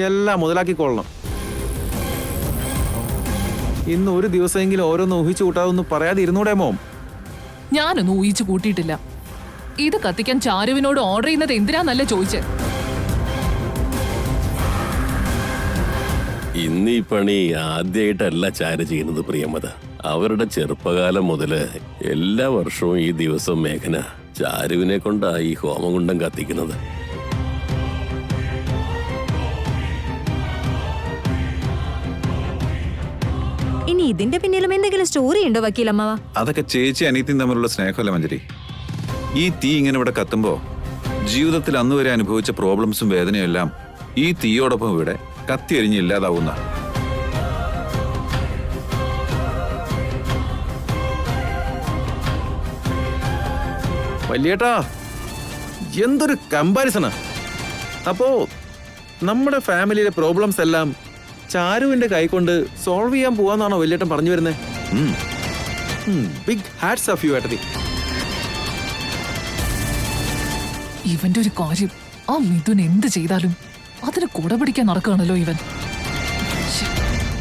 എല്ലാം മുതലാക്കിക്കൊള്ളണം. ഇന്ന് ഒരു ദിവസമെങ്കിലും ഓരോന്ന് ഊഹിച്ചു കൂട്ടാതൊന്നും പറയാതെ ഇരുന്നൂടെ മോം? ഞാനൊന്നും ഊഹിച്ചു കൂട്ടിയിട്ടില്ല. ഇത് കത്തിക്കാൻ ചാരുവിനോട് ഓർഡർ ചെയ്യുന്നത് എന്തിനാന്നല്ലേ ചോദിച്ചേ. ഇന്ന് ഈ പണി ആദ്യമായിട്ടല്ല ചാരു ചെയ്യുന്നത് പ്രിയമത. അവരുടെ ചെറുപ്പകാലം മുതല് എല്ലാ വർഷവും ഈ ദിവസം മേഘന ചാരുവിനെ കൊണ്ടാ ഈ ഹോമകുണ്ടം കത്തിക്കുന്നത്. ഇനി ഇതിന്റെ പിന്നിലും എന്തെങ്കിലും സ്റ്റോറി ഉണ്ടോ വക്കീലമ്മ? അതൊക്കെ ചേച്ചി അനിയത്തിയും തമ്മിലുള്ള സ്നേഹമല്ല മഞ്ജരി. ഈ തീ ഇങ്ങനെ ഇവിടെ കത്തുമ്പോ ജീവിതത്തിൽ അന്ന് വരെ അനുഭവിച്ച പ്രോബ്ലംസും വേദനയും എല്ലാം ഈ തീയോടൊപ്പം ഇവിടെ കത്തിയരിഞ്ഞ് ഇല്ലാതാവുന്ന. വലിയേട്ടാ, എന്തൊരു കമ്പാരിസണാ. അപ്പോ നമ്മുടെ ഫാമിലിയിലെ പ്രോബ്ലംസ് എല്ലാം ചാരുവിന്റെ കൈകൊണ്ട് സോൾവ് ചെയ്യാൻ പോവാന്നാണോ വലിയേട്ടൻ പറഞ്ഞു വരുന്നത്? ബിഗ് ഹാറ്റ്സ് ഓഫ് യു ഏട്ടത്തി. ഇവന്റെ ഒരു കാര്യം, ആ മിഥുൻ എന്ത് ചെയ്താലും അതിന് കൂടെ പിടിക്കാൻ നടക്കുകയാണല്ലോ ഇവൻ.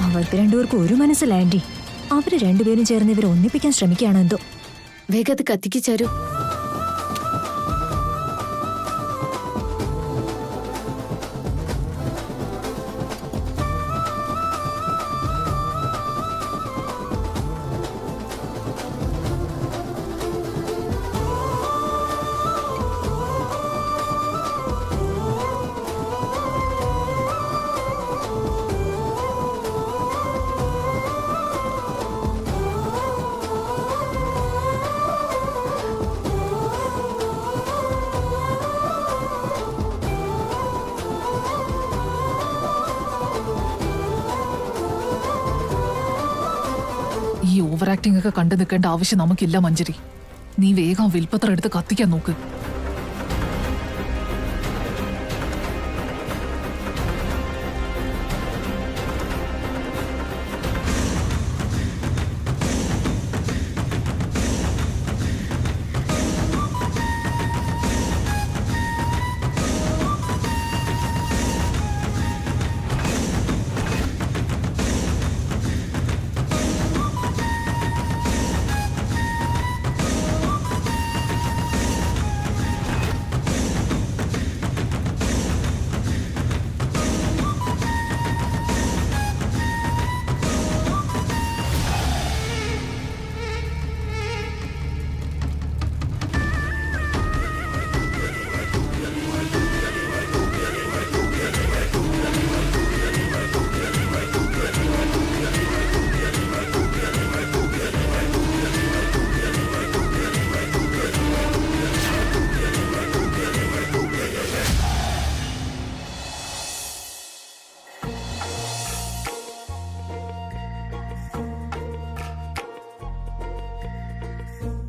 അവർക്ക് രണ്ടുപേർക്കും ഒരു മനസ്സില്ല ആന്റി. അവര് രണ്ടുപേരും ചേർന്ന് ഇവരെ ഒന്നിപ്പിക്കാൻ ശ്രമിക്കുകയാണോ എന്തോ. വേഗം അത് കത്തിക്ക് ചാരു. ഈ ഓവർ ആക്ടിംഗ് ഒക്കെ കണ്ടു നിൽക്കേണ്ട ആവശ്യം നമുക്കില്ല മഞ്ജരി. നീ വേഗം വിൽപ്പത്രം എടുത്ത് കത്തിക്കാൻ നോക്ക്.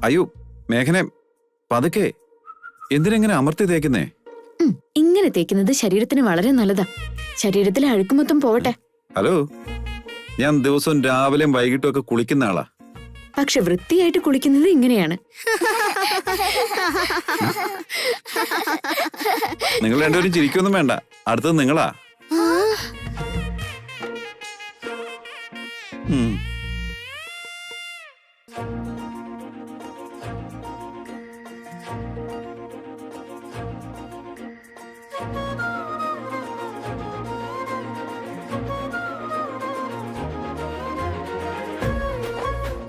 അയ്യോ മേഘനെ, പതുക്കെ. എന്തിനെങ്ങനെ അമർത്തി തേക്കുന്നേ? ഇങ്ങനെ തേക്കുന്നത് ശരീരത്തിന് വളരെ നല്ലതാ. ശരീരത്തിലെ അഴുക്ക് മൊത്തം പോവട്ടെ. ഹലോ, ഞാൻ ദിവസവും രാവിലെയും വൈകിട്ടും ഒക്കെ കുളിക്കുന്ന ആളാ. പക്ഷെ വൃത്തിയായിട്ട് കുളിക്കുന്നത് ഇങ്ങനെയാണ്. നിങ്ങൾ രണ്ടുപേരും ചിരിക്കൊന്നും വേണ്ട. അടുത്തത് നിങ്ങളാ.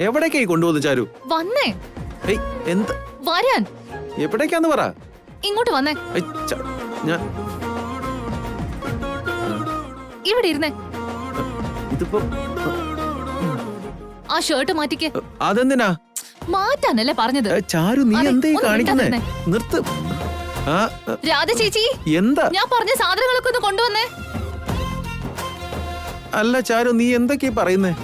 എവിടേക്കായി കൊണ്ടുപോകുന്നു ചാരു? വന്നേ. എന്ത് വരാൻ? എവിടേക്കാന്ന് പറ. ഇങ്ങോട്ട് വന്നേ. ഞാൻ ഇവിടെ ഇരുന്നേ. ഇതിപ്പോ ആ ഷർട്ട് മാറ്റിക്ക്. അതെന്തിനാ? മാറ്റാനല്ലേ പറഞ്ഞത്. ചാരു, നീ അതെ, എന്തായി ഒന്ന് കാണിക്കുന്നേ? മിണ്ടാതിരുന്നേ. നിർത്ത്. രാധ ചേച്ചി, എന്താ? ഞാൻ പറഞ്ഞ സാധനങ്ങളൊക്കെ ഒന്ന് കൊണ്ടുവന്നേ. അല്ല ചാരു, നീ എന്തൊക്കെയാ പറയുന്നേ?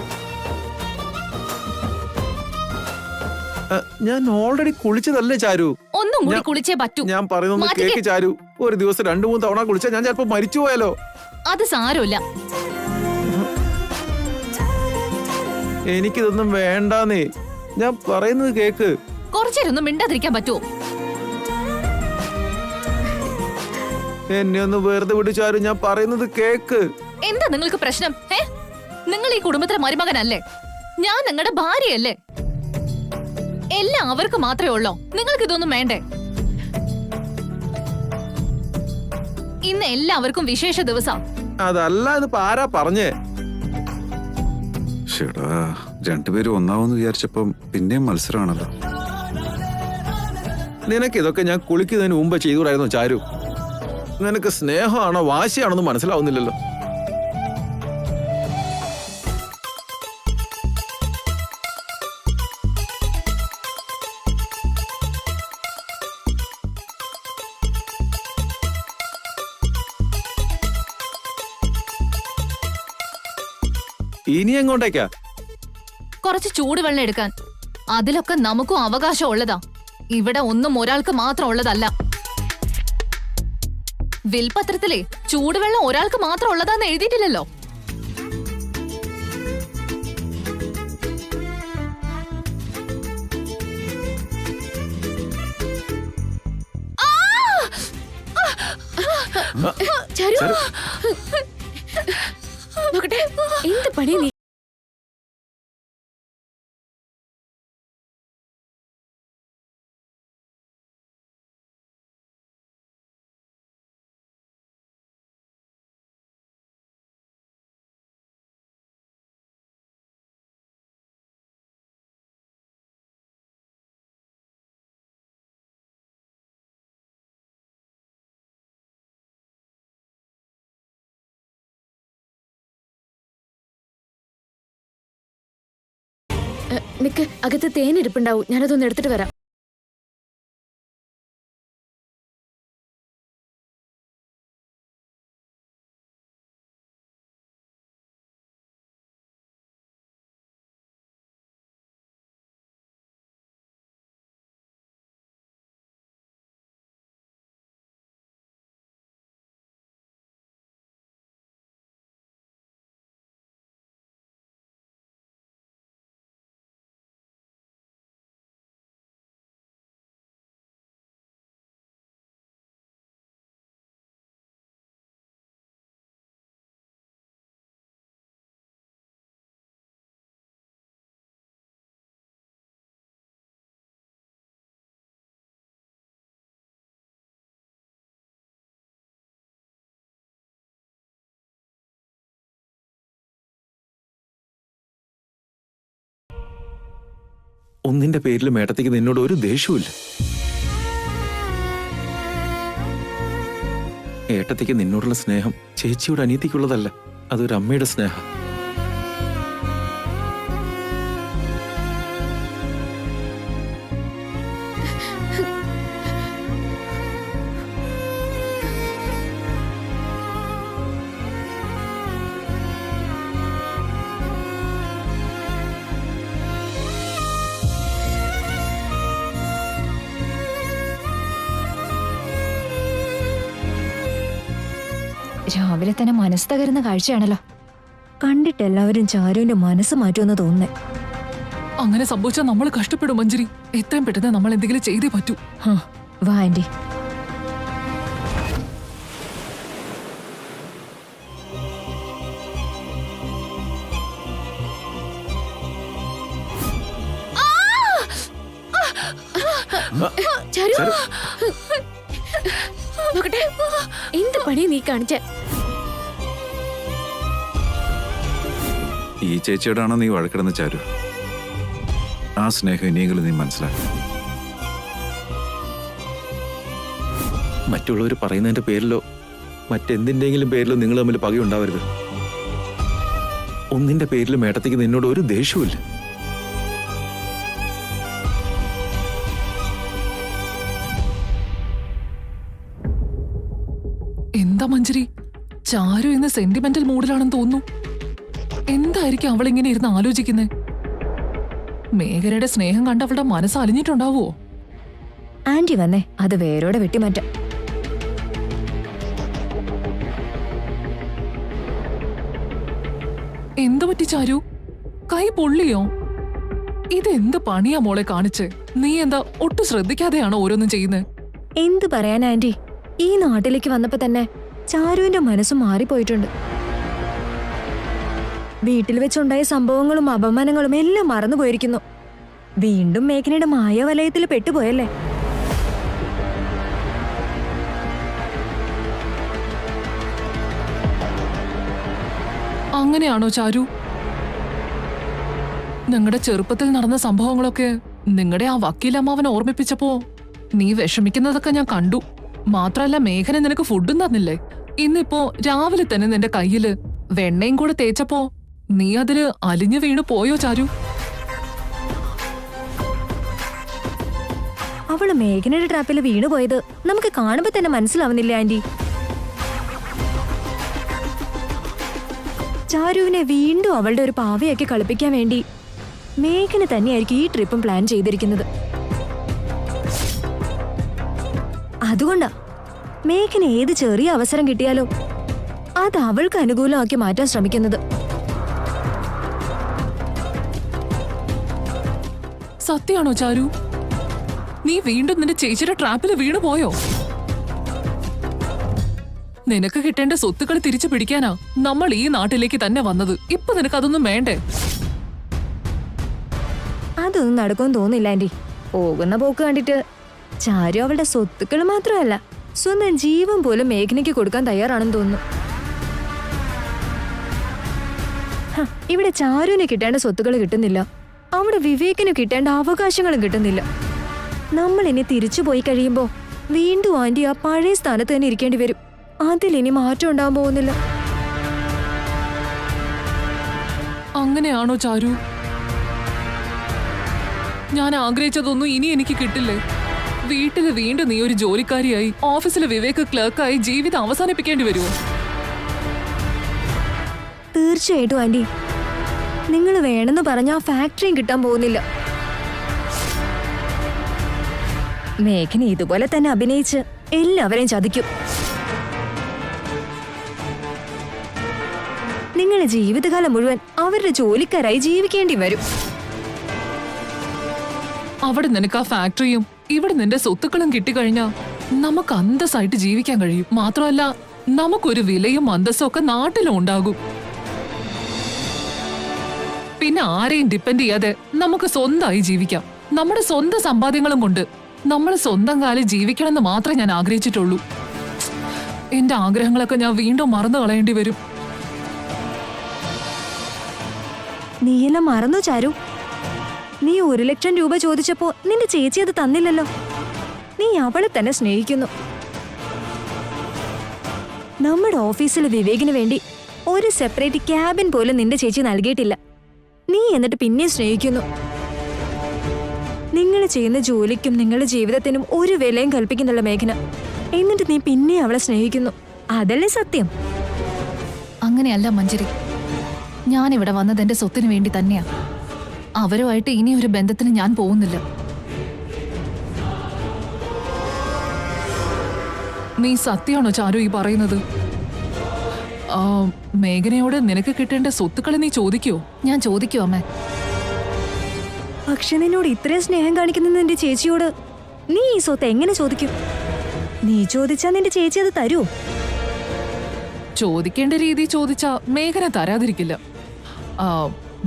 ഞാൻ ഓൾറെഡി കുളിച്ചതല്ലേ ചാരു. ഒന്നും കൂടി കുളിച്ചേ പറ്റൂ. ഞാൻ പറയുന്നൊന്ന് കേക്ക് ചാരു. ഒരു ദിവസം 2-3 തവണ കുളിച്ചാൽ ഞാൻ ചിലപ്പോ മരിച്ചു പോയാലോ. അത് സാരമില്ല. എനിക്കിതൊന്നും വേണ്ടാന്നേ. ഞാൻ പറയുന്നത് കേക്ക്. കുറച്ചേരൊന്നും മിണ്ടാതിരിക്കാൻ പറ്റുമോ? എന്നെ ഒന്ന് വെറുതെ വിട് ചാരു, ഞാൻ പറയുന്നത് കേക്ക്. എന്താ നിങ്ങൾക്ക് പ്രശ്നം? നിങ്ങൾ ഈ കുടുംബത്തിലെ മരുമകനല്ലേ? ഞാൻ നിങ്ങളുടെ ഭാര്യയല്ലേ? എല്ലാം അവർക്ക് മാത്രമേ ഉള്ളോ? നിങ്ങൾക്ക് ഇതൊന്നും വേണ്ടേ? ഇന്ന് എല്ലാവർക്കും വിശേഷ ദിവസം. അതല്ല ഇതിപ്പോ ആരാ പറഞ്ഞേ? ഷെടാ, രണ്ടുപേരും ഒന്നാവെന്ന് വിചാരിച്ചപ്പം പിന്നെയും മത്സരമാണല്ലോ. നിനക്ക് ഇതൊക്കെ ഞാൻ കുളിക്കുന്നതിന് മുമ്പ് ചെയ്തുകൂടായിരുന്നു ചാരു. നിനക്ക് സ്നേഹമാണോ വാശിയാണോന്ന് മനസ്സിലാവുന്നില്ലല്ലോ. ഇനി എങ്ങോട്ടേക്കാ? കുറച്ച് ചൂടുവെള്ളം എടുക്കാൻ. അതിലൊക്കെ നമുക്കും അവകാശം ഉള്ളതാ. ഇവിടെ ഒന്നും ഒരാൾക്ക് മാത്രം ഉള്ളതല്ല. വിൽപത്രത്തിലെ ചൂടുവെള്ളം ഒരാൾക്ക് മാത്രം ഉള്ളതാന്ന് എഴുതിയിട്ടില്ലല്ലോ. ചാരു, നോക്കട്ടെ, എന്ത് പണി നീ? നിക്ക്, അകത്ത് തേൻ ഇരിപ്പുണ്ടാവും, ഞാനതൊന്ന് എടുത്തിട്ട് വരാം. ഒന്നിന്റെ പേരിൽ മേട്ടത്തേക്ക് നിന്നോട് ഒരു ദേഷ്യവുമില്ല. ഏട്ടത്തേക്ക് നിന്നോടുള്ള സ്നേഹം ചേച്ചിയുടെ അനിയത്തിക്കുള്ളതല്ല, അതൊരു അമ്മയുടെ സ്നേഹം. രാവിലെ തന്നെ മനസ്സ് തകരുന്ന കാഴ്ചയാണല്ലോ. കണ്ടിട്ട് എല്ലാവരും ചാരുവിന്റെ മനസ്സ് മാറ്റുമെന്ന് തോന്നുന്നേ. അങ്ങനെ സംഭവിച്ചാൽ നമ്മൾ കഷ്ടപ്പെടും മഞ്ജരി. എത്രയും പെട്ടെന്ന് നമ്മൾ എന്തെങ്കിലും ചെയ്തേ പറ്റൂ. വാ ആന്റി. ചാരു, നോക്കട്ടെ, എന്ത് പണി നീ കാണിച്ച? ഈ ചേച്ചിയോടാണോ നീ വഴക്കിടുന്ന ചാരു? ആ സ്നേഹം ഇനിയെങ്കിലും നീ മനസ്സിലാക്കി. മറ്റുള്ളവർ പറയുന്നതിന്റെ പേരിലോ മറ്റെന്തിന്റെങ്കിലും പേരിലോ നിങ്ങൾ തമ്മിൽ പകയുണ്ടാവരുത്. ഒന്നിന്റെ പേരിൽ മേട്ടത്തേക്ക് നിന്നോട് ഒരു ദേഷ്യവുമില്ല. എന്താ മഞ്ജരി, ചാരു ഇന്ന് സെന്റിമെന്റൽ മൂഡിലാണെന്ന് തോന്നുന്നു. എന്തായിരിക്കും അവളിങ്ങനെ ഇരുന്ന് ആലോചിക്കുന്നത്? മേഘനയുടെ സ്നേഹം കണ്ട് അവളുടെ മനസ്സ് അലിഞ്ഞിട്ടുണ്ടാവോ? ആന്റി വന്നേ, അത് വേരോടെ വെട്ടിമാറ്റാം. എന്തു പറ്റി ചാരു? കൈ പൊള്ളിയോ? ഇതെന്ത് പണിയാ മോളെ കാണിച്ച്? നീ എന്താ ഒട്ടും ശ്രദ്ധിക്കാതെയാണോ ഓരോന്നും ചെയ്യുന്നത്? എന്ത് പറയാൻ ആന്റി, ഈ നാട്ടിലേക്ക് വന്നപ്പോ തന്നെ ചാരുവിന്റെ മനസ്സ് മാറിപ്പോയിട്ടുണ്ട്. വീട്ടിൽ വെച്ചുണ്ടായ സംഭവങ്ങളും അപമാനങ്ങളും എല്ലാം മറന്നുപോയിരിക്കുന്നു. വീണ്ടും മേഘനയുടെ മായാവലയത്തിൽ പെട്ടുപോയല്ലേ? അങ്ങനെയാണോ ചാരു? നിങ്ങളുടെ ചെറുപ്പത്തിൽ നടന്ന സംഭവങ്ങളൊക്കെ നിങ്ങളുടെ ആ വക്കീലമ്മാവനെ ഓർമ്മിപ്പിച്ചപ്പോ നീ വിഷമിക്കുന്നതൊക്കെ ഞാൻ കണ്ടു. മാത്രല്ല മേഘന നിനക്ക് ഫുഡും തന്നില്ലേ? ഇന്നിപ്പോ രാവിലെ തന്നെ നിന്റെ കയ്യില് വെണ്ണയും കൂടെ തേച്ചപ്പോ നീ അതില് അലിഞ്ഞു വീണു പോയോ ചാരു? അവള് മേഘനയുടെ ട്രാപ്പിൽ വീണുപോയത് നമുക്ക് കാണുമ്പോ തന്നെ മനസ്സിലാവുന്നില്ല ആന്റി. ചാരുവിനെ വീണ്ടും അവളുടെ ഒരു പാവയാക്കി കളിപ്പിക്കാൻ വേണ്ടി മേഘന തന്നെയായിരിക്കും ഈ ട്രിപ്പും പ്ലാൻ ചെയ്തിരിക്കുന്നത്. അതുകൊണ്ടാ മേഘന ഏത് ചെറിയ അവസരം കിട്ടിയാലോ അത് അവൾക്ക് അനുകൂലമാക്കി മാറ്റാൻ ശ്രമിക്കുന്നത്. സത്യാണോ ചാരു? നീ വീണ്ടും നിന്റെ ചേച്ചിയുടെ ട്രാപ്പിൽ വീണു പോയോ? നിനക്ക് കിട്ടേണ്ട സ്വത്തുക്കൾ തിരിച്ചു പിടിക്കാനാ നമ്മൾ ഈ നാട്ടിലേക്ക് തന്നെ വന്നത്. ഇപ്പൊ നിനക്ക് അതൊന്നും വേണ്ടേ? അതൊന്നും നടക്കുമെന്ന് തോന്നില്ല ആന്റി. പോകുന്ന പോക്ക് കണ്ടിട്ട് ചാരു അവളുടെ സ്വത്തുക്കൾ മാത്രമല്ല സ്വന്തം ജീവൻ പോലും മേഘനയ്ക്ക് കൊടുക്കാൻ തയ്യാറാണെന്ന് തോന്നുന്നു. ഇവിടെ ചാരുവിന് കിട്ടേണ്ട സ്വത്തുക്കൾ കിട്ടുന്നില്ല, അവിടെ വിവേകിന് കിട്ടേണ്ട അവകാശങ്ങളും കിട്ടുന്നില്ല. നമ്മൾ ഇനി തിരിച്ചു പോയി കഴിയുമ്പോ വീണ്ടും ആന്റി ആ പഴയ സ്ഥാനത്ത് തന്നെ ഇരിക്കേണ്ടി വരും. അതിലിനി മാറ്റം ഉണ്ടാവാൻ പോകുന്നില്ല. അങ്ങനെയാണോ ചാരു? ഞാൻ ആഗ്രഹിച്ചതൊന്നും ഇനി എനിക്ക് കിട്ടില്ലേ? വീട്ടില് വീണ്ടും നീ ഒരു ജോലിക്കാരിയായി ഓഫീസിലെ വിവേക് ക്ലർക്കായി ജീവിതം അവസാനിപ്പിക്കേണ്ടി വരുമോ? തീർച്ചയായിട്ടും ആന്റി, നിങ്ങൾ വേണമെന്ന് പറഞ്ഞ ആ ഫാക്ടറിയും കിട്ടാൻ പോകുന്നില്ല. മേഘന ഇതുപോലെ തന്നെ അഭിനയിച്ച് എല്ലാവരെയും ചതിക്കും. നിങ്ങളുടെ ജീവിതകാലം മുഴുവൻ അവരുടെ ജോലിക്കാരായി ജീവിക്കേണ്ടി വരും. അവിടെ നിനക്ക് ആ ഫാക്ടറിയും ഇവിടെ നിന്റെ സ്വത്തുക്കളും കിട്ടിക്കഴിഞ്ഞാ നമുക്ക് അന്തസ്സായിട്ട് ജീവിക്കാൻ കഴിയും. മാത്രമല്ല നമുക്കൊരു വിലയും അന്തസ്സും ഒക്കെ നാട്ടിലും ഉണ്ടാകും. പിന്നെ ആരെയും ഡിപ്പെൻഡ് ചെയ്യാതെ നമുക്ക് സ്വന്തമായി ജീവിക്കാം. നമ്മുടെ സ്വന്തം സമ്പാദ്യങ്ങളും കൊണ്ട് നമ്മൾ സ്വന്തം കാലിൽ ജീവിക്കണമെന്ന് മാത്രമേ ഞാൻ ആഗ്രഹിച്ചിട്ടുള്ളൂ. എന്റെ ആഗ്രഹങ്ങളൊക്കെ ഞാൻ വീണ്ടും മറന്നു കളയേണ്ടി വരും. നീയെല്ലാം മറന്നു ചാരു? നീ 1 ലക്ഷം രൂപ ചോദിച്ചപ്പോ നിന്റെ ചേച്ചി അത് തന്നില്ലല്ലോ. നീ അവളെ തന്നെ സ്നേഹിക്കുന്നു. നമ്മുടെ ഓഫീസിൽ വിവേകിന് വേണ്ടി ഒരു സെപ്പറേറ്റ് ക്യാബിൻ പോലും നിന്റെ ചേച്ചി നൽകിയിട്ടില്ല. നീ എന്നിട്ട് പിന്നെ സ്നേഹിക്കുന്നു. നിങ്ങൾ ചെയ്യുന്ന ജോലിക്കും നിങ്ങളുടെ ജീവിതത്തിനും ഒരു വിലയും കൽപ്പിക്കുന്നില്ല മേഘന. എന്നിട്ട് നീ പിന്നെ അവളെ സ്നേഹിക്കുന്നു. അതല്ലേ സത്യം? അങ്ങനെയല്ല മഞ്ജരി, ഞാനിവിടെ വന്നത് എന്റെ സ്വത്തിന് വേണ്ടി തന്നെയാ. അവരുമായിട്ട് ഇനി ഒരു ബന്ധത്തിന് ഞാൻ പോകുന്നില്ല. നീ സത്യമാണോ ചാരു ഈ പറയുന്നത്? മേഘനയോട് നിനക്ക് കിട്ടേണ്ട സ്വത്തുക്കളെ നീ ചോദിക്കോ? ഞാൻ ചോദിക്കോ അമ്മേ? പക്ഷെ നിന്നോട് ഇത്രയും സ്നേഹം കാണിക്കുന്ന നിന്റെ ചേച്ചിയോട് നീ ഈ സ്വത്ത് എങ്ങനെ ചോദിക്കും? നീ ചോദിച്ചാ നിന്റെ ചേച്ചി അത് തരുമോ? ചോദിക്കേണ്ട രീതി ചോദിച്ചാ മേഘന തരാതിരിക്കില്ല.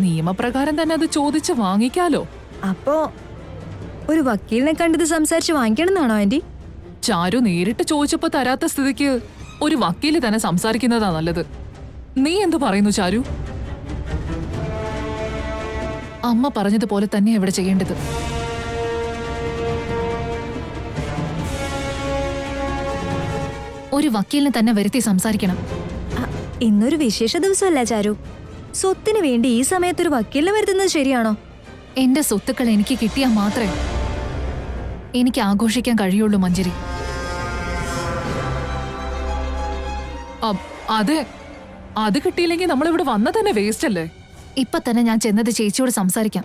നിയമപ്രകാരം തന്നെ അത് ചോദിച്ച് വാങ്ങിക്കാലോ. അപ്പോ ഒരു വക്കീലിനെ കണ്ടത് സംസാരിച്ച് വാങ്ങിക്കണമെന്നാണോ ആന്റി? ചാരു നേരിട്ട് ചോദിച്ചപ്പോ തരാത്ത സ്ഥിതിക്ക് ഒരു വക്കീല് തന്നെ സംസാരിക്കുന്നതാ നല്ലത്. നീ എന്തു പറയുന്നു ചാരു? അമ്മ പറഞ്ഞതുപോലെ തന്നെ ഇവിടെ ചെയ്യേണ്ടത്. ഒരു വക്കീലിനെ തന്നെ വരുത്തി സംസാരിക്കണം. ഇന്നൊരു വിശേഷ ദിവസമല്ല ചാരു. സ്വത്തിന് വേണ്ടി ഈ സമയത്തൊരു വക്കീലിനെ വരുത്തുന്നത് ശരിയാണോ? എന്റെ സ്വത്തുക്കൾ എനിക്ക് കിട്ടിയാൽ മാത്രമേ എനിക്ക് ആഘോഷിക്കാൻ കഴിയുള്ളൂ മഞ്ജരി. അതെ, അത് കിട്ടിയില്ലെങ്കിൽ നമ്മളിവിടെ വന്ന തന്നെ വേസ്റ്റ് അല്ലേ? ഇപ്പൊ തന്നെ ഞാൻ ചെന്നത് ചേച്ചിയോട് സംസാരിക്കാം.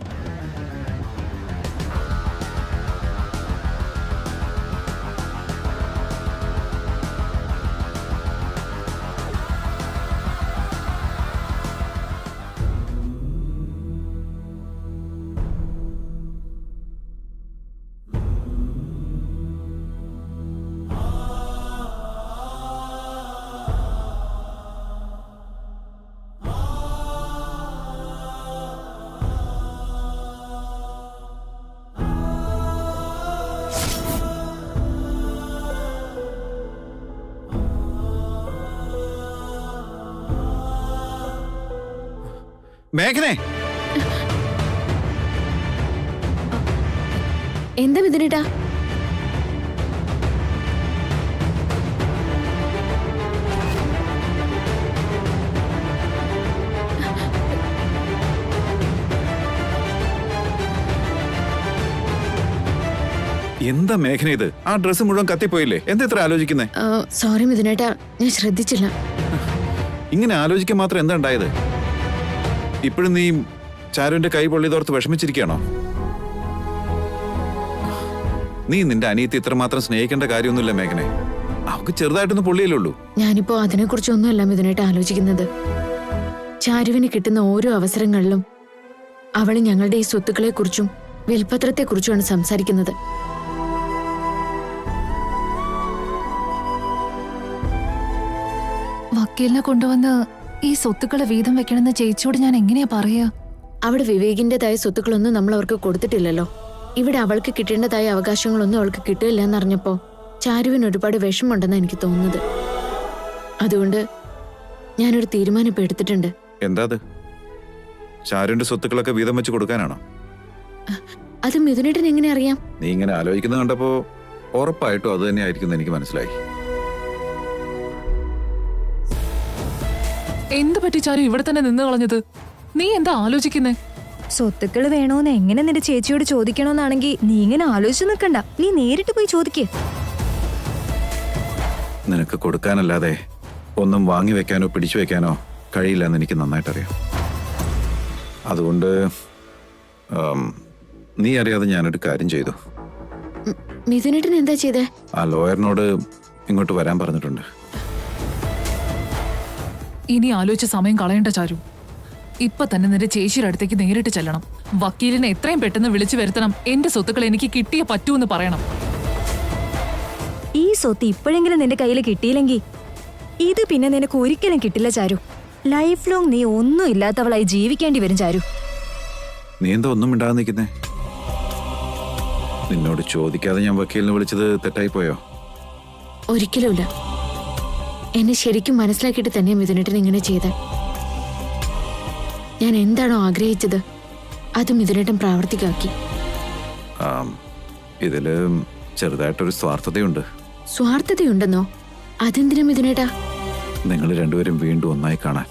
മേഘനെ എന്താ മിഥുനേട്ടാ? എന്താ മേഘന ഇത്? ആ ഡ്രസ്സ് മുഴുവൻ കത്തിപ്പോയില്ലേ? എന്താ ഇത്ര ആലോചിക്കുന്നേ? സോറി മിഥുനേട്ടാ, ഞാൻ ശ്രദ്ധിച്ചില്ല. ഇങ്ങനെ ആലോചിക്കാൻ മാത്രം എന്താ ഉണ്ടായത്? ഇപ്പോഴും നീ ചാരുവിന്റെ കൈ പൊള്ളിയതോർത്ത് വിഷമിച്ചിരിക്കുകയാണോ? നീ നിന്റെ അനിയത്തി ഇത്രമാത്രം സ്നേഹിക്കേണ്ട കാര്യമൊന്നുമില്ല മേഘനെ. അവക്ക് ചെറുതായിട്ടൊന്ന് പൊള്ളിയല്ലേ ഉള്ളൂ. ഞാനിപ്പോ അതിനെക്കുറിച്ചൊന്നുമല്ല മിഥുനേട്ടാ ആലോചിക്കുന്നത്. ചാരുവിന് കിട്ടുന്ന ഓരോ അവസരങ്ങളിലും അവള് ഞങ്ങളുടെ ഈ സ്വത്തുക്കളെക്കുറിച്ചും വിൽപത്രത്തെക്കുറിച്ചുമാണ് സംസാരിക്കുന്നത്. വക്കീലിനെ കൊണ്ടുവന്ന് ഈ സ്വത്തുക്കളെ വീതം വെക്കണമെന്ന് ചേച്ചിയോട് ഞാൻ എങ്ങനെയാ പറയാ? അവിടെ വിവേകിന്റേതായ സ്വത്തുക്കളൊന്നും നമ്മൾ അവർക്ക് കൊടുത്തിട്ടില്ലല്ലോ. ഇവിടെ അവൾക്ക് കിട്ടേണ്ടതായ അവകാശങ്ങളൊന്നും അവൾക്ക് കിട്ടില്ല എന്നറിഞ്ഞപ്പോ ചാരുവിന് ഒരുപാട് വിഷമമുണ്ടെന്ന് എനിക്ക് തോന്നുന്നത്. അതുകൊണ്ട് ഞാനൊരു തീരുമാനം ഇപ്പൊ എടുത്തിട്ടുണ്ട്. എന്താ അത്? ചാരുവിന്റെ സ്വത്തുക്കളൊക്കെ വീതം വെച്ച് കൊടുക്കാനാണോ? അത് മിഥുനേട്ടൻ എങ്ങനെ അറിയാം? നീ ഇങ്ങനെ ആലോചിക്കുന്നത് കണ്ടപ്പോ ഉറപ്പായിട്ടും അത് തന്നെ ആയിരിക്കും എനിക്ക് മനസ്സിലായി. എന്ത് പറ്റി ചാരു ഇവിടെ തന്നെ നിന്ന് കളഞ്ഞത്? നീ എന്താ ആലോചിക്കുന്നേ? സ്വത്തുക്കൾ വേണോന്ന് എങ്ങനെ നിന്റെ ചേച്ചിയോട് ചോദിക്കണോന്നാണെങ്കിൽ നീ ഇങ്ങനെ ആലോചിച്ച് നിൽക്കണ്ട. നീ നേരിട്ട് പോയി ചോദിക്കേ. നിനക്ക് കൊടുക്കാനല്ലാതെ ഒന്നും വാങ്ങി വെക്കാനോ പിടിച്ചു വെക്കാനോ കഴിയില്ല എന്ന് എനിക്ക് നന്നായിട്ടറിയാം. അതുകൊണ്ട് നീ അറിയാതെ ഞാനൊരു കാര്യം ചെയ്തു. മിഥുനേട്ടൻ എന്താ ചെയ്തേ? ആ ലോയറിനോട് ഇങ്ങോട്ട് വരാൻ പറഞ്ഞിട്ടുണ്ട്. ഇനി ആലോചിച്ച സമയം കളയണ്ട ചാരു. ഇപ്പൊ തന്നെ നിന്റെ ചേച്ചിയുടെ അടുത്തേക്ക് നേരിട്ട് ചെല്ലണം. വക്കീലിനെ എത്രയും പെട്ടെന്ന് വിളിച്ചു വരുത്തണം. എന്റെ സ്വത്തുക്കൾ എനിക്ക് കിട്ടിയേ പറ്റൂന്ന് പറയണം. ഈ സ്വത്ത് ഇപ്പോഴെങ്കിലും നിന്റെ കയ്യിൽ കിട്ടിയില്ലെങ്കിൽ ഇത് പിന്നെ നിനക്ക് ഒരിക്കലും കിട്ടില്ല ചാരു. ലൈഫ് ലോങ് നീ ഒന്നും ഇല്ലാത്തവളായി ജീവിക്കേണ്ടി വരും ചാരു. നീ എന്താ ഒന്നും മിണ്ടാതെ നിൽക്കുന്നേ? നിന്നോട് ചോദിക്കാതെ ഞാൻ വക്കീലിനെ വിളിച്ചത് തെറ്റായി പോയോ? ഒരിക്കലുമില്ല. എന്നെ ശരിക്കും മനസ്സിലാക്കിയിട്ട് തന്നെ മിഥുനേട്ടൻ ഇങ്ങനെ ചെയ്തേ. ഞാൻ എന്താണോ ആഗ്രഹിച്ചത് അത് മിഥുനേട്ടൻ പ്രാവർത്തികമാക്കി. ഇതില് ചെറുതായിട്ടൊരു സ്വാർത്ഥതയുണ്ട്. സ്വാർത്ഥതയുണ്ടെന്നോ? അതെന്തിനാ മിഥുനേട്ടാ? നിങ്ങൾ രണ്ടുപേരും വീണ്ടും ഒന്നായി കാണാൻ.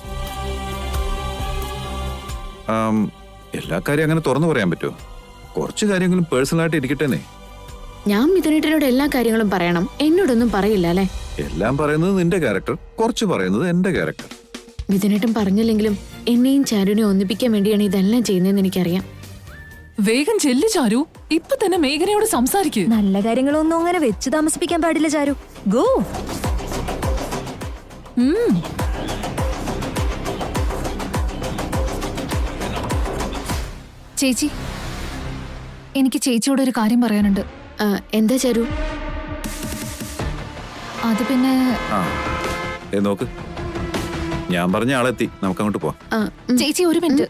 എല്ലാ കാര്യം അങ്ങനെ തുറന്നു പറയാൻ പറ്റുമോ? കുറച്ച് കാര്യങ്ങളും പേഴ്സണലായിട്ട് ഇരിക്കട്ടെന്നേ. ഞാൻ മിഥുനേട്ടനോട് എല്ലാ കാര്യങ്ങളും പറയണം, എന്നോടൊന്നും പറയില്ല അല്ലേ? എല്ലാം പറയുന്നത് നിന്റെ ക്യാരക്ടർ, കുറച്ച് പറയുന്നത് എന്റെ ക്യാരക്ടർ. മിഥുനേട്ടൻ പറഞ്ഞില്ലെങ്കിലും എന്നെയും ചാരുവിനെ ഒന്നിപ്പിക്കാൻ വേണ്ടിയാണ് ഇതെല്ലാം ചെയ്യുന്നതെന്ന് എനിക്കറിയാം. വേഗം ചെല്ലു ചാരു. ഇപ്പൊ തന്നെ മേഘനയോട് സംസാരിക്ക്. നല്ല കാര്യങ്ങളൊന്നും അങ്ങനെ വെച്ച് താമസിപ്പിക്കാൻ പാടില്ല ചാരു. ഗോ. ചേച്ചി, എനിക്ക് ചേച്ചിയോട് ഒരു കാര്യം പറയാനുണ്ട്. എന്താ ചാരു? അത് പിന്നെ നോക്ക്, ഞാൻ പറഞ്ഞ ആളെത്തി. നമുക്ക് അങ്ങോട്ട് പോവാം. ചേച്ചി ഒരു മിനിറ്റ്.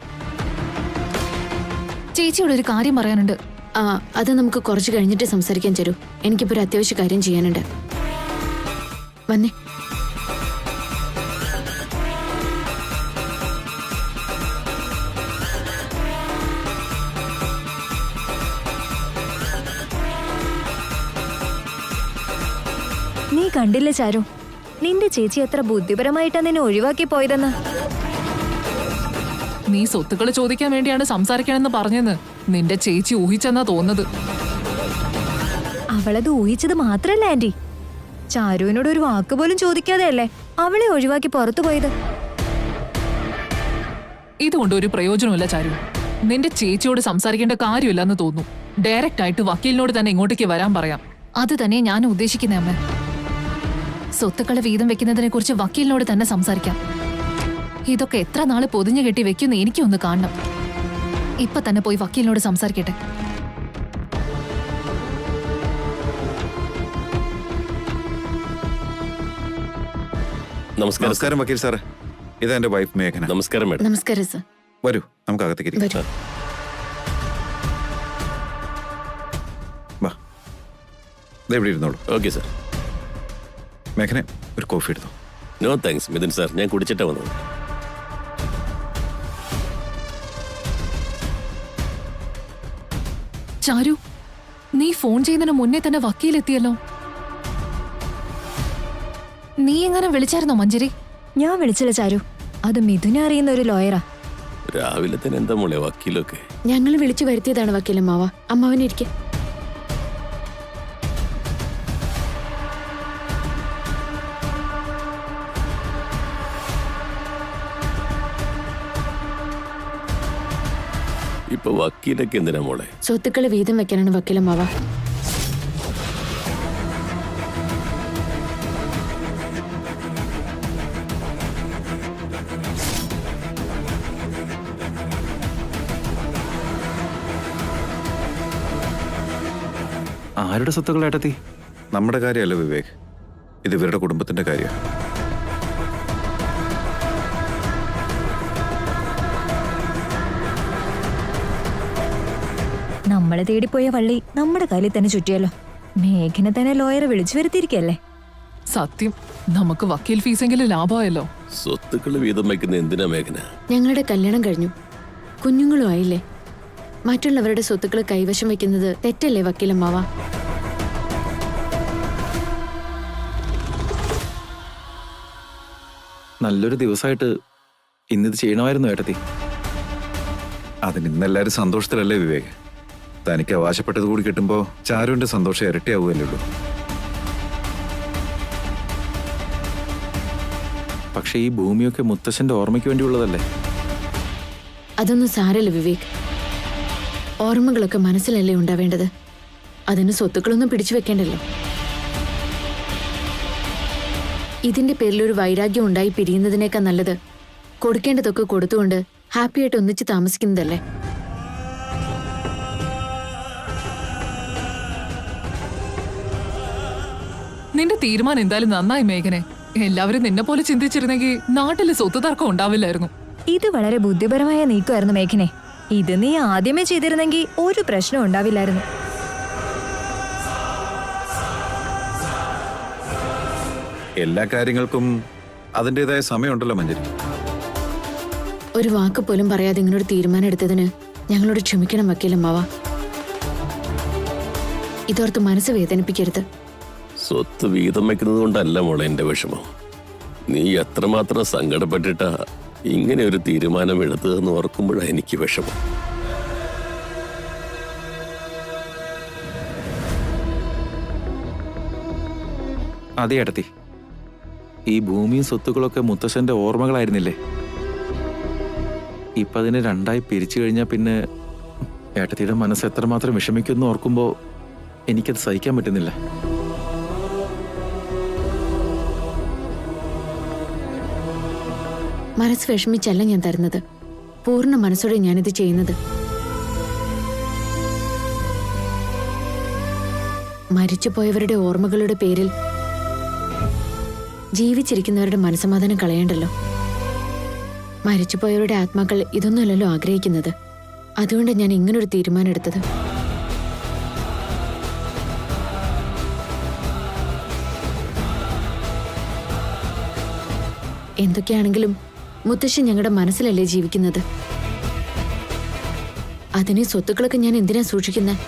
ചേച്ചിയോട് ഒരു കാര്യം പറയാനുണ്ട്. അത് നമുക്ക് കുറച്ച് കഴിഞ്ഞിട്ട് സംസാരിക്കാൻ ചാരു. എനിക്കിപ്പോ ഒരു അത്യാവശ്യ കാര്യം ചെയ്യാനുണ്ട്. വന്നേ. നീ കണ്ടില്ല ചാരു, നിന്റെ ചേച്ചി എത്ര ബുദ്ധിപരമായിട്ടാ നിന്നെ ഒഴിവാക്കി പോയതെന്ന്. നീ സ്വത്തുക്കൾ ചോദിക്കാൻ വേണ്ടിയാണ് സംസാരിക്കണമെന്ന് പറഞ്ഞെന്ന് നിന്റെ ചേച്ചി ഊഹിച്ചെന്നാ തോന്നുന്നത്. അവളത് ഊഹിച്ചത് മാത്രല്ല ആന്റി, ചാരുവിനോട് ഒരു വാക്ക് പോലും ചോദിക്കാതെ അല്ലേ അവളെ ഒഴിവാക്കി പുറത്തു പോയത്. ഇതുകൊണ്ട് ഒരു പ്രയോജനമില്ല ചാരു. നിന്റെ ചേച്ചിയോട് സംസാരിക്കേണ്ട കാര്യമില്ലെന്ന് തോന്നുന്നു. ഡയറക്റ്റ് ആയിട്ട് വക്കീലിനോട് തന്നെ ഇങ്ങോട്ടേക്ക് വരാൻ പറയാം. അത് തന്നെ ഞാൻ ഉദ്ദേശിക്കുന്നേ അമ്മ. സ്വത്തുക്കളെ വീതം വെക്കുന്നതിനെ കുറിച്ച് വക്കീലിനോട് തന്നെ സംസാരിക്കാം. ഇതൊക്കെ എത്ര നാള് പൊതിഞ്ഞു കെട്ടി വെക്കുന്ന എനിക്കൊന്ന് കാണണം. ഇപ്പൊ തന്നെ പോയി വക്കീലിനോട് സംസാരിക്കട്ടെ. നമസ്കാരം വക്കീൽ സാറ്. ഇതാ എന്റെ വൈഫ് മേഘന. നമസ്കാരം മേഡം. നമസ്കാരം സർ. വരൂ, നമുക്ക് അകത്തേക്ക് ഇരിക്കാം. വരൂ. വാ, എവിടെ ഇരുന്നോളൂ. Okay sir. മേഘനെ, ഒരു കോഫി എടുത്തോ. നോ താങ്ക്സ് മിഥുൻ സാർ, ഞാൻ കുടിച്ചിട്ടാ വന്നത്. ചാരു, നീ ഫോൺ ചെയ്യുന്നതിന് മുന്നേ തന്നെ വക്കീലെത്തിയല്ലോ. നീ എങ്ങനെ വിളിച്ചായിരുന്നോ മഞ്ജരി? ഞാൻ വിളിച്ചില്ല ചാരു, അത് മിഥുനെ അറിയുന്ന ഒരു ലോയറാ. രാവിലെ തന്നെ എന്താ മോളെ വക്കീലൊക്കെ? ഞങ്ങൾ വിളിച്ചു വരുത്തിയതാണ് വക്കീലമ്മാവ. അമ്മാവനിരിക്കെ. ഇപ്പൊ വക്കീലൊക്കെ എന്തിനാ മോളെ? സ്വത്തുക്കള് വീതം വെക്കാനാണ് വക്കീലമ്മാവ. ആരുടെ സ്വത്തുക്കൾ ഏട്ടത്തി? നമ്മുടെ കാര്യമല്ല വിവേക്, ഇത് ഇവരുടെ കുടുംബത്തിന്റെ കാര്യമാണ്. നമ്മളെ തേടിപ്പോയ വള്ളി നമ്മുടെ കാലിൽ തന്നെ ചുറ്റിയല്ലോ. മേഘനെ തന്നെ ലോയറെ വിളിച്ചു വരുത്തിയിരിക്കല്ലേ. സത്യം, നമുക്ക് വക്കീൽ ഫീസെങ്കിലും ലാഭമായല്ലോ. സ്വത്തുക്കൾ വീതം വയ്ക്കുന്ന എന്തിനാ മേഘന? ഞങ്ങളുടെ കല്യാണം കഴിഞ്ഞു, കുഞ്ഞുങ്ങളും ആയില്ലേ. മറ്റുള്ളവരുടെ സ്വത്തുക്കൾ കൈവശം വെക്കുന്നത് തെറ്റല്ലേ വക്കീലമ്മാവ? നല്ലൊരു ദിവസമായിട്ട് ഇന്നിത് ചെയ്യണമായിരുന്നു ഏട്ടത്തി. അതിന് ഇന്നെല്ലാവരും സന്തോഷത്തിലല്ലേ വിവേക്? തനിക്ക് അവകാശപ്പെട്ടത് കൂടി കിട്ടുമ്പോൾ ചാരുവിന്റെ സന്തോഷം ഇരട്ടിയാവുകയല്ലേ ഉള്ളൂ. പക്ഷെ ഈ ഭൂമിയൊക്കെ മുത്തശ്ശന്റെ ഓർമ്മയ്ക്ക് വേണ്ടിയുള്ളതല്ലേ? അതൊന്നും സാരല്ല വിവേക്. ഓർമ്മകളൊക്കെ മനസ്സിലല്ലേ ഉണ്ടാവേണ്ടത്. അതിന് സ്വത്തുക്കളൊന്നും പിടിച്ചു വെക്കേണ്ടല്ലോ. ഇതിന്റെ പേരിൽ ഒരു വൈരാഗ്യം ഉണ്ടായി പിരിയുന്നതിനേക്കാൾ നല്ലത് കൊടുക്കേണ്ടതൊക്കെ കൊടുത്തുകൊണ്ട് ഹാപ്പിയായിട്ട് ഒന്നിച്ച് താമസിക്കുന്നതല്ലേ. നിന്റെ തീരുമാനം എന്തായാലും നന്നായി മേഘനെ. എല്ലാവരും നിന്നെ പോലെ ചിന്തിച്ചിരുന്നെങ്കിൽ നാട്ടില് സ്വത്ത് തർക്കം ഉണ്ടാവില്ലായിരുന്നു. ഇത് വളരെ ബുദ്ധിപരമായ നീക്കമായിരുന്നു മേഘനെ. ഇത് നീ ആദ്യമേ ചെയ്തിരുന്നെങ്കിൽ ഒരു പ്രശ്നം ഉണ്ടാവില്ലായിരുന്നു. എല്ലാ കാര്യങ്ങൾക്കും അതിൻ്റെതായ സമയമുണ്ടല്ലോ മഞ്ജരി. ഒരു വാക്ക് പോലും പറയാതെ ഇങ്ങനൊരു തീരുമാനം എടുത്തതിന് ഞങ്ങളോട് ക്ഷമിക്കണം വക്കീലമ്മാവ. ഇതോർത്ത് മനസ്സ് വേദനിപ്പിക്കരുത്. സ്വത്ത് വീതം വയ്ക്കുന്നത് കൊണ്ടല്ല മോളെ എന്റെ വിഷമം. നീ എത്രമാത്രം സങ്കടപ്പെട്ടിട്ടാ ഇങ്ങനെ ഒരു തീരുമാനം എടുത്തതെന്ന് ഓർക്കുമ്പോഴാണ് എനിക്ക് വിഷമം. അതെ ഏട്ടത്തി, ഈ ഭൂമിയും സ്വത്തുക്കളൊക്കെ മുത്തശ്ശന്റെ ഓർമ്മകളായിരുന്നില്ലേ? ഇപ്പൊ അതിനെ രണ്ടായി പിരിച്ചു കഴിഞ്ഞാൽ പിന്നെ ഏട്ടത്തിയുടെ മനസ്സ് എത്രമാത്രം വിഷമിക്കുമെന്ന് ഓർക്കുമ്പോ എനിക്കത് സഹിക്കാൻ പറ്റുന്നില്ല. മനസ്സ് വിഷമിച്ചല്ല ഞാൻ തരുന്നത്. പൂർണ്ണ മനസ്സോടെ ഞാനിത് ചെയ്യുന്നത്. മരിച്ചുപോയവരുടെ ഓർമ്മകളുടെ പേരിൽ ജീവിച്ചിരിക്കുന്നവരുടെ മനസ്സമാധാനം കളയണ്ടല്ലോ. മരിച്ചുപോയവരുടെ ആത്മാക്കൾ ഇതൊന്നുമല്ലല്ലോ ആഗ്രഹിക്കുന്നത്. അതുകൊണ്ട് ഞാൻ ഇങ്ങനൊരു തീരുമാനം എടുത്തത്. എന്തൊക്കെയാണെങ്കിലും മുത്തശ്ശി ഞങ്ങളുടെ മനസ്സിലല്ലേ ജീവിക്കുന്നത്. അതിനെ സ്വത്തുക്കളൊക്കെ ഞാൻ എന്തിനാ സൂക്ഷിക്കുന്നത്?